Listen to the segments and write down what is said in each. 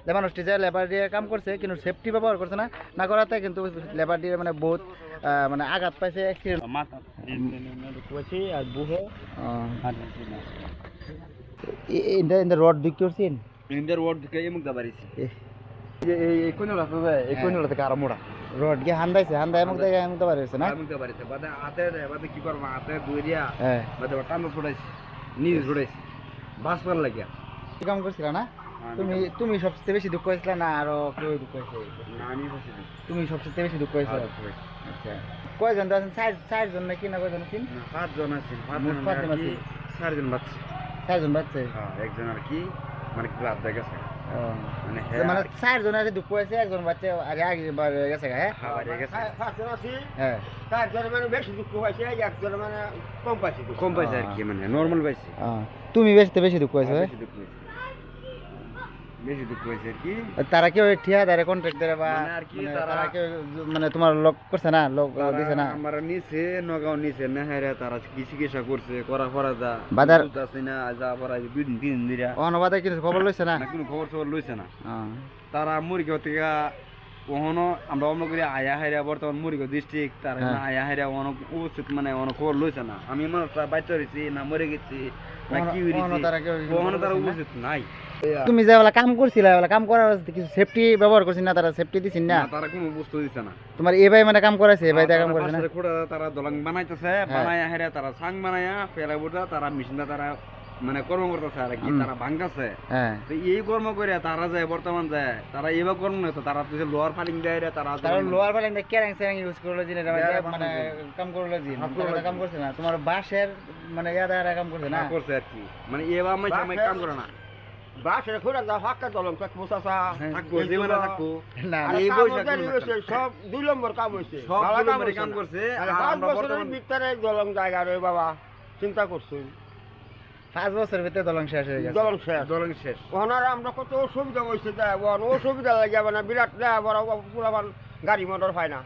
যে মানুষটি যে লেবার দিয়ে কাম করছে কিন্তু সেফটি ব্যবহার করছে না, না করাতে কিন্তু লেবার দিয়ে মানে বহুত মানে আঘাত পাইছে, অ্যাক্সিডেন্ট। মাথা কইছি আর বুহে আর ইন রড দিক করছেন ইন্টার ওয়ার্ড থেকে এমুক দাবারিছি এই কোন রাস্তা এই কোন রাস্তা আর মোড়া রড গিয়ে হান্দাইছে, হান্দাই মুখ দেখে আমি তো পারিছে না। এমুক দাবারিছে বাদে হাতে বাদে কি করব হাতে দুইরিয়া হ্যাঁ বাদে টানো ছড়াইছি নিজ ছড়াইছি বাস পার লাগিয়া কি কাম করছিল না তুমি? তুমি সবচেয়ে বেশি দুঃখ হয়েছিল না আরো কেউ দুঃখ হয়েছে? না আমি বসে তুমি সবচেয়ে বেশি দুঃখ হয়েছিল। আচ্ছা কয়জন তো আছেন? চারজন নাকি না কয়জন আছেন? না পাঁচজন আছি মোট পাঁচজন পাঁচজন আছি। আছি চারজন বাচ্চা চারজন বাচ্চা। হ্যাঁ একজন আর কি মানে ক্লাব দেখেছে মানে মানে চারজন আছে দুঃখ হয়েছে, একজন বাচ্চা আরে আগে গেছে গা। হ্যাঁ খাবার গেছে পাঁচজন আছি, হ্যাঁ চারজন মানে বেশি দুঃখ হয়েছে, একজন মানে কম পাইছে দুঃখ। কম পাইছে আর কি মানে নরমাল পাইছে তুমি বেশি দুঃখ হয়েছে। বেশি দুঃখ হয়েছে বেশি দুঃখ হয়েছে আর কি তারা কেউ ঠিকাদারে কন্ট্রাক্ট দেয় বা মানে আর কি মানে তারা- তারা কেউ মানে তোমার লোক করছে না, লোক দিছে না? আমার নিচে নগাঁও নিচে নেহারে তারা কি চিকিৎসা করছে করা ফরা যা বাজার- বুঝতাছি না যা পড়া দিন দিরা অনুবাদে কিছু খবর লইছে না? না কোনো খবর সবর লইছে না হ্যাঁ। তারা মুরগি থেকে কখনো আমরা অন্য করে আয়া হাইরা বর্তমান মুরগি ডিস্ট্রিক্ট তারা হ্যাঁ। আয়া হাইরা অনেক উচিত মানে অনেক খবর লইছে না আমি মানুষটা বাইতে হয়েছি না মরে গেছি না কি কখনো তারা কেউ কখনো তারা বলছে না? উচিত নাই তুমি যে কাম করছিলে কাম করার কিছু সেফটি ব্যবহার করছিস না? তারা সেফটি দিছিস না? না, তারা কোনো বুঝতে দিচ্ছে না তোমার এ ভাই মানে কাম করাইছে, এ ভাই কাম করছে না? পাশের খোঁড়া তারা দলং বানাইতেছে বানাইয়া হেরে তারা সাং বানাইয়া ফেরা বুঝা তারা মেশিনটা তারা মানে কর্ম করতেছে আর কি তারা ভাঙতেছে হ্যাঁ তো এই কর্ম করে তারা যায় বর্তমান যায় তারা এবার কর্ম নয় তো তারা তো লোয়ার ফালিং দেয় রে, তারা তারা লোয়ার বেলা কেরাং সেরাং ইউজ করলো জিনে মানে কাম করলো জি তারা কাম করছে না। তোমার বাঁশের মানে ইয়াদা কাম করছে না? না করছে আর কি মানে এবার আমি সময় কাম করে না বাসের ঘুরে যা ফাঁকা দলং থাকবো চাচা, থাকবো জীবনে থাকবো না আর এই কাম বয়সে ওদের কোনো হয়েছে, সব 2 নম্বর কাম হয়েছে, সব ভালো 2 নম্বরে হয়েছে কাম না। করছে তাহলে আর 5 আমরা বছরের বর্তমান ভিতরে দলং জায়গা রে বাবা, চিন্তা করছুন 5 বছরের ভিতরে দলং শেষ হয়ে গেছে। দলং শেষ। দলং শেষ ওনারা আমরা কত অসুবিধা হয়েছে, অসুবিধা লাগে মানে বিরাট বড় পুরাবান গাড়ি মোটর পায় না।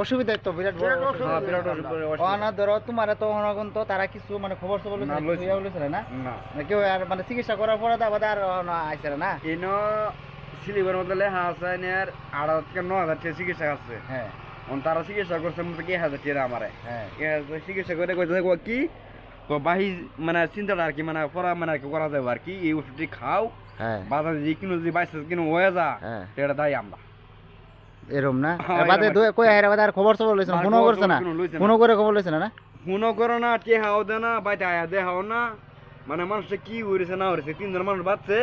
অসুবিধা তো বিরাট বড় বিরাট অসুবিধা। অসুবিধা। বিরাট অসুবিধা। অনা ধরো তোমার তো অনগন তো তারা কিছু মানে খবর সবর না, লইছে। লইছে না? না না কেউ আর মানে চিকিৎসা করার পরে তো আবার আর আইছে না? ইনো সিলিবার মধ্যে লেখা আছে এর 8,000 টাকা চিকিৎসা আছে হ্যাঁ তারা চিকিৎসা করছে মতো 1,000 টাকা আমারে হ্যাঁ চিকিৎসা করে কইতে কি তো বাহি মানে চিন্তাটা আর কি মানে পড়া মানে আর কি করা যাবে আর কি এই ওষুধটি খাও হ্যাঁ বাজারে যে কিনো যদি বাইসে কিনো হয়ে যা হ্যাঁ এটা দাই আমরা এরম না? হ্যাঁ, আর বাদে এরম। কই আইরা বাদে আর খবর সবর লইছে না? আর ফোনও খবর করছে না? সবর কোনো লইছে না। ফোনও করে খবর লইছে না? না মনে করো না টেহাও দে না বাইতে আয়া দেখাও না মানে মানুষটা কি হয়েছে না হয়েছে 3 জন মানুষ বাঁচছে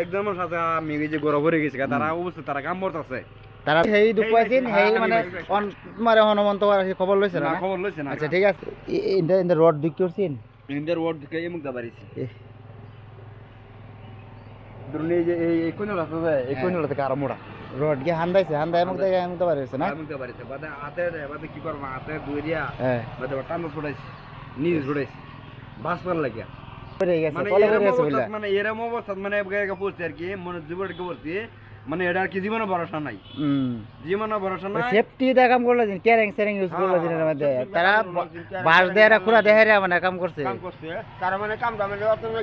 একজন মানুষ আছে আমি এই যে গড় ভরে গেছে তারা অবশ্যই তারা কাম করতেছে তারা সেই দুঃখ আছেন হ্যাঁ, সেই আমি মানে বুঝছি। তোমার হনুমন্ত আর কি খবর লইছে না? না না? খবর লইছে না আচ্ছা ঠিক আছে। ইন রড দিক করছেন ইন্ডিয়ার ওয়ার্ড থেকে এমুক দাবারিছি ধরুন এই যে এই কোন রাস্তা যায় এই কোন রাস্তা থেকে আর মোড়া রড গিয়ে হান্দাইছে, হান্দাই মুখ দেখে আমি তো পারিছে না? এমুক দাবারিছে বাদে হাতে বাদে কি করব হাতে দুইরিয়া হ্যাঁ বাদে টানো ছড়াইছি নিজ ছড়াইছি বাস পার লাগিয়া পড়ে গেছে, মানে কলে এরম পড়ে গেছে অবস্থা বললা? মানে এরম অবস্থা মানে গায়ে পড়ছে আর কি মনে জীবনকে পড়ছে মানে এটা আর কি জীবনে ভরসা নাই জীবনে ভরসা নাই সেফটি দা কাম করলো দিন কেরাং সেরাং ইউজ করলো হ্যাঁ, দিনের মধ্যে safety তারা দা কাম করলো দিন, কেরাং বাস সেরাং দেয়া ইউজ খুলা করলো। দেহারে মানে কাম করছে। কাম করছে তার মানে কাম দামে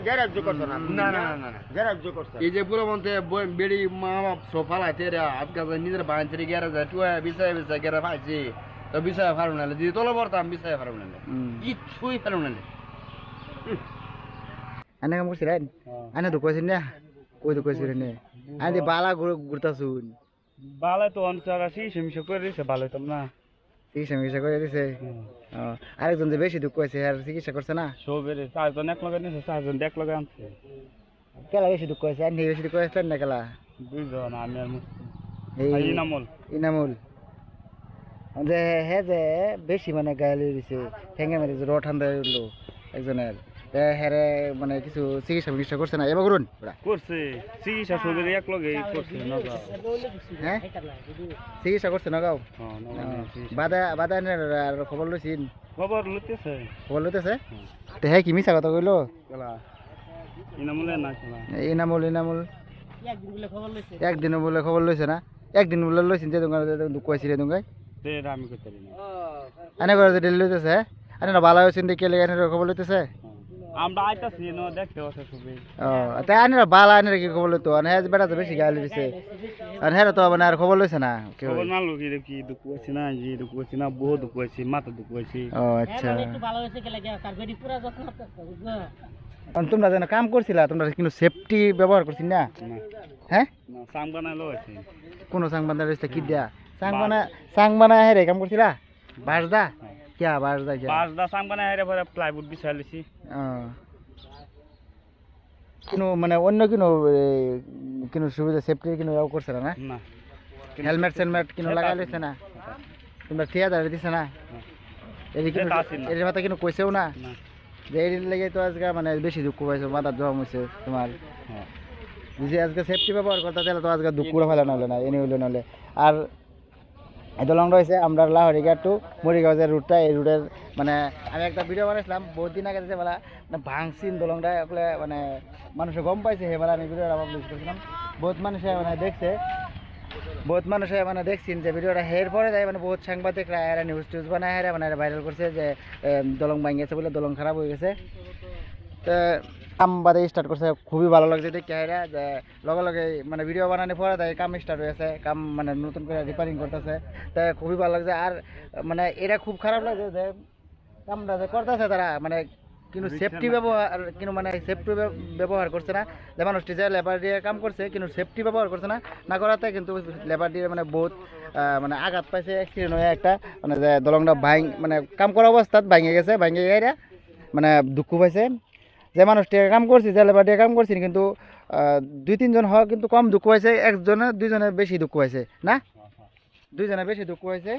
গ্যারেজ করছে না না না না না গ্যারেজ করছে। এই যে পুরো মন্তে বেড়ি মা বাপ সোফা লাইতে রে আজকাল নিজের বাঁচে গেরে যায় টুয়া বিছায় বিছায় গেরে পাইছি তো বিছায় ফারু না যদি তোলা পড়তাম বিছায় ফারু না কিছুই ফারু না আনে কাম করছিলেন? আনে তো কইছেন না? কই তো কইছিলেন না? আনে বালা ঘুরতাছুন বালে তো অন্তর আসি সেমিশে করে দিছে ভালো তো না চিকিৎসা করে দিছে। আরেকজন যে বেশি দুঃখ হয়েছে আর চিকিৎসা করছে না? সবের 4 জন এক লগে নিছে 4 জন এক লগে আনছে কেলা বেশি দুঃখ হয়েছে? আনে বেশি দুঃখ হয়েছে না কেলা? 2 জন আমি আর এই ইনামুল ইনামুল যে হে যে বেশি মানে গায়ে লই দিছে ঠেঙ্গে মেরে রড ঠান্ডা উঠলো একজনের হেরে মানে কিছু চিকিৎসা করছে না? এবার করুন করছে চিকিৎসা সবের এক লগে করছে না হ্যাঁ চিকিৎসা করছে না গাও বাদা বাদা আর খবর লইছিন? খবর লইতেছে খবর লইতেছে তো হ্যাঁ কি মিছা কথা কইলো? কেলা ইনামুলে না কেলা ইনামুল ইনামুল একদিন বলে খবর লইছে না? একদিন বলে লইছেন যে দোকানে দুঃখ হয়েছিল দোকায় তে আমি কইতে না আনে করে ডেলি লইতেছে আনে না ভালো হয়েছেন দেখে লেগে খবর লইতেছে আমরা আইতাছি ন দেখতে আছে সবই ও তাই আনিরা বালা আনিরা কি খবর লইতো আর হ্যাঁ বেটা তো বেশি গালি দিছে আর হ্যাঁ তো মানে আর খবর লইছে না কেউ খবর না লোক কি দুঃখ আছে না জি দুঃখ আছে না বহু দুঃখ আছে মাথা দুঃখ আছে ও আচ্ছা একটু ভালো হয়েছে গেলে তার বেডি পুরা যত্ন করতেছে বুঝছো আর তোমরা যেন কাম করছিলা তোমরা কিন্তু সেফটি ব্যবহার করছিস না না হ্যাঁ না সাং বানালো আছে কোন সাং বান্দা রইছে কি দিয়া সাং বানা হ্যাঁ রে কাম করছিলা বাসদা কিয়া বাসদা কিয়া বাস দা সাং বানায় রে পরে প্লাইউড বিছাই লিছি কিন্তু মানে অন্য কিন্তু সুবিধা সেফটি কিন্তু করছে না না হেলমেট সেলমেট কিন্তু লাগাই লইছে না তোমরা ঠিকাদার দিছে না এদিকে এর মাথা কিন্তু কইছেও না না যে এর লেগে তো আজকে মানে বেশি দুঃখ পাইছো মাথা জম হয়েছে তোমার হ্যাঁ যদি আজকে সেফটি ব্যবহার করতে তাহলে তো আজকে দুঃখ করে ফেলানো হলো না এনে হইলো নাহলে আর এত লং রয়েছে আমরা লাহরিঘা টু মরিগাঁও যে রুটটা এই রুটের মানে আমি একটা ভিডিও বানাইছিলাম বহুত দিন আগে যে বেলা মানে ভাঙছিন দলংটা আসলে মানে মানুষে গম পাইছে সেবেলা আমি ভিডিওটা পাবলিশ করছিলাম বহুত মানুষে মানে দেখছে বহুত মানুষে মানে দেখছেন যে ভিডিওটা হের পরে যায় মানে বহুত সাংবাদিকরা এরা নিউজ টিউজ বানায় হেরা মানে ভাইরাল করছে যে দলং ভাঙ গেছে বলে দলং খারাপ হয়ে গেছে তো কাম বাদে স্টার্ট করছে খুবই ভালো লাগছে দেখে হেরা যে লগে লগে মানে ভিডিও বানানোর পরে তাই কাম স্টার্ট হয়েছে কাম মানে নতুন করে রিপেয়ারিং করতেছে তাই খুবই ভালো লাগছে আর মানে এটা খুব খারাপ লাগছে যে কামটা যে করতেছে তারা মানে কিন্তু সেফটি ব্যবহার কিন্তু মানে সেফটি ব্যবহার করছে না যে মানুষটি যে লেবার দিয়ে কাম করছে কিন্তু সেফটি ব্যবহার করছে না না করাতে কিন্তু লেবার দিয়ে মানে বহুত মানে আঘাত পাইছে অ্যাক্সিডেন্ট হয়ে একটা মানে যে দলংটা মানে কাম করা অবস্থাত ভাঙে গেছে ভাঙে গিয়ে মানে দুঃখ পাইছে যে মানুষটি কাম করছে যে লেবার দিয়ে কাম করছে কিন্তু 2-3 জন হওয়া কিন্তু কম দুঃখ পাইছে একজনে 2 জনে বেশি দুঃখ পাইছে না 2 জনে বেশি দুঃখ পাইছে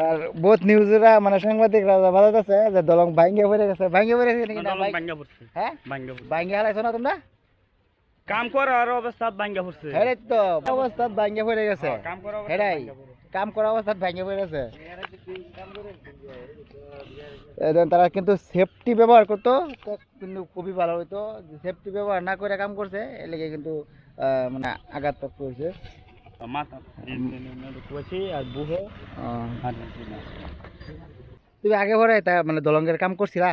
আর বহুত নিউজরা মানে সাংবাদিকরা বাজাতেছে যে দলং ভাঙ্গে পড়ে গেছে নাকি না ভাঙ্গা পড়ছে হ্যাঁ ভাঙ্গা পড়ছে ভাঙ্গে হালাইছো না তোমরা কাম করার অবস্থা ভাঙ্গা পড়ছে হেরে তো অবস্থাত ভাঙ্গে পড়ে গেছে কাম করা হেরাই কাম করা অবস্থাত ভাঙ্গে পড়ে গেছে এদের তারা কিন্তু সেফটি ব্যবহার করতো কিন্তু খুবই ভালো হইতো সেফটি ব্যবহার না করে কাম করছে এর লেগে কিন্তু মানে আঘাত প্রাপ্ত হয়েছে মাথা কইছি আর বুহে আর তুমি আগে পরে তা মানে দলঙ্গের কাম করছিলা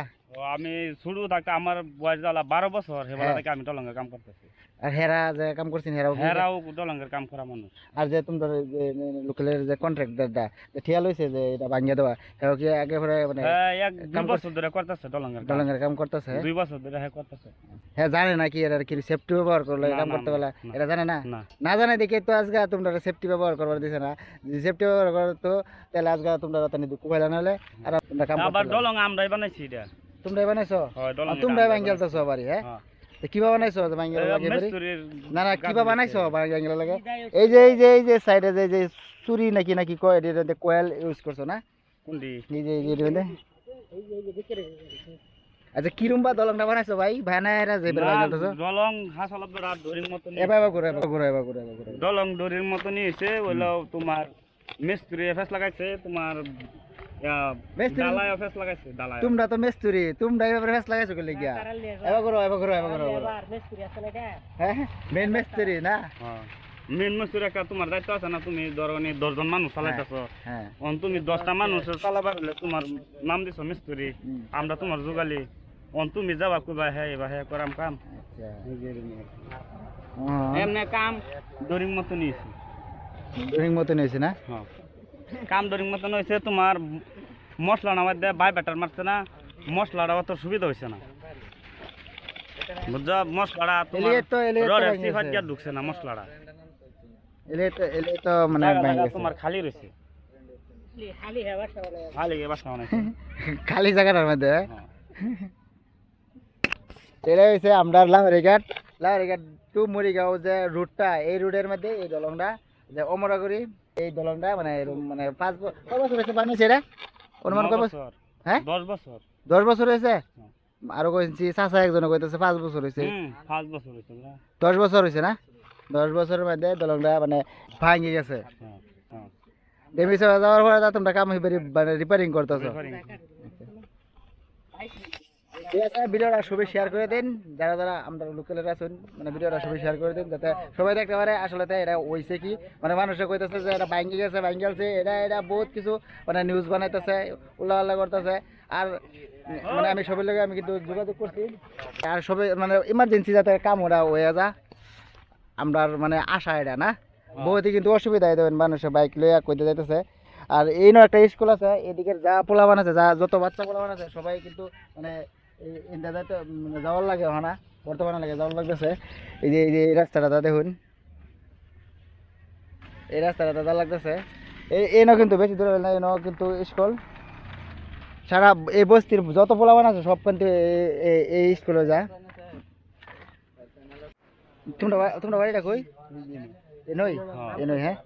আমি শুরু থাকতে আমার বয়স জ্বালা 12 বছর হেবেলা থেকে আমি দলঙ্গের কাম করতেছি আর হেরা যে কাম করছেন হেরাও দলঙ্গের কাম করা মানুষ আর যে তোমাদের যে লোকালের যে কন্ট্রাক্টরটা যে ঠিয়া লইছে যে এটা ভাঙিয়ে দেওয়া হেও কি আগে পরে মানে এক 2 বছর ধরে করতেছে দলঙ্গের কাম করতেছে 2 বছর ধরে হ্যাঁ করতেছে হ্যাঁ জানে না কি এরা কি সেফটি ব্যবহার করলে কাম করতে বলা এটা জানে না না জানে দেখে তো আজকে তোমরা সেফটি ব্যবহার করবার দিছে না যদি সেফটি ব্যবহার করতো তাহলে আজকে তোমরা তানি দুঃখ পাইলা নাহলে আর তোমরা কাম আবার দলং আমরাই বানাইছি এটা তোমরাই বানাইছো হয় দলং তোমরাই ভাঙিয়েলতেছো বাড়ি হ্যাঁ তো কিভাবে বানাইছো যে ভাঙিয়ে লাগে বাড়ি না না কিভাবে বানাইছো ভাঙিয়ে লাগে এই যে সাইডে যে চুরি নাকি কয় এটা কোয়েল ইউজ করছো না কোনটি এই যে আচ্ছা কিরম বা দলংটা বানাইছো ভাই ভাইনায়রা যে ভাঙিয়েলতেছো দলং হাসালত রাত দড়ির মতন এবার ঘুরে দলং দড়ির মতনই হইছে হলো তোমার মিস্ত্রি ফেস লাগাইছে তোমার ডালাই অফিস লাগাইছে ডালাই তোমরা তো মিস্ত্রি তোমরা এভাবে ফেস লাগাইছো কি লাগিয়া এবার ঘুরো এবার মিস্ত্রি আছে না এটা হ্যাঁ মেন মিস্ত্রি না হ্যাঁ মেন মিস্ত্রি একটা তোমার দায়িত্ব আছে না তুমি ধরো 10 জন মানুষ চালাইতেছো হ্যাঁ তুমি 10টা মানুষ চালাবার হলে তোমার নাম দিছো মিস্ত্রি আমরা তোমার যোগালি তুমি যাবা কইবা হ্যাঁ করাম কাম আচ্ছা এমনি কাম দড়ির মতন হইছে ড্রিং মতন হয়েছে না হ্যাঁ কাম দড়ির মতন হইছে তোমার মশলা নামার দেয় বাই ব্যাটার মারছে না মশলাটা অত সুবিধা হইছে না বুঝছো মশলাটা তোমার রডের সিফাত গিয়া ঢুকছে না মশলাটা এলে তো মানে তোমার খালি রইছে খালি হেবার সবাই খালি বাসা বানাইছে খালি জায়গাটার মধ্যে এটা হয়েছে আমরা লাহরিঘাট টু মরিগাঁও যে রুটটা এই রুটের মধ্যে এই দলংটা যে অমরাগুড়ি এই দলংটা মানে মানে 5 বছর হয়েছে বানিয়েছে এটা অনুমান কয় বছর হ্যাঁ 10 বছর হয়েছে আরো কইছি চাচা একজনে কইতেছে 5 বছর হয়েছে 5 বছর হয়েছে 10 বছর হয়েছে না 10 বছরের মধ্যে দলংটা মানে ভাঙে গেছে ডেমিস যাওয়ার পরে তোমরা কাম মানে রিপেয়ারিং করতেছো ঠিক আছে ভিডিওটা সবাই শেয়ার করে দিন যারা আমরা লোকালের আছেন মানে ভিডিওটা সবাই শেয়ার করে দিন যাতে সবাই দেখতে পারে আসলে এটা হইছে কি মানে মানুষে কইতেছে যে এটা ভাঙে গেছে এটা বহুত কিছু মানে নিউজ বানাইতেছে উল্লাপাল্লা করতেছে আর মানে আমি সবের লগে আমি কিন্তু যোগাযোগ করছি আর সবে মানে ইমার্জেন্সি যাতে কাম ওরা হয়ে যা আমরা মানে আশা এটা না বহুতে কিন্তু অসুবিধা হয়ে যাবেন মানুষের বাইক লইয়া কইতে যাইতেছে আর এই একটা স্কুল আছে এদিকে যা পোলাবান আছে যা যত বাচ্চা পোলাবান আছে সবাই কিন্তু মানে ইন্দা যাইতে মানে যাওয়ার লাগে না বর্তমানে লাগে যাওয়ার লাগতেছে এই রাস্তাটা দেখুন এই রাস্তাটা যাওয়ার লাগতেছে এনও কিন্তু বেশি দূরে না এনও কিন্তু স্কুল সারা এই বস্তির যত পোলাবান আছে সব কিন্তু এই স্কুলে যায় তোমরা বাড়িটা কই এনই হ্যাঁ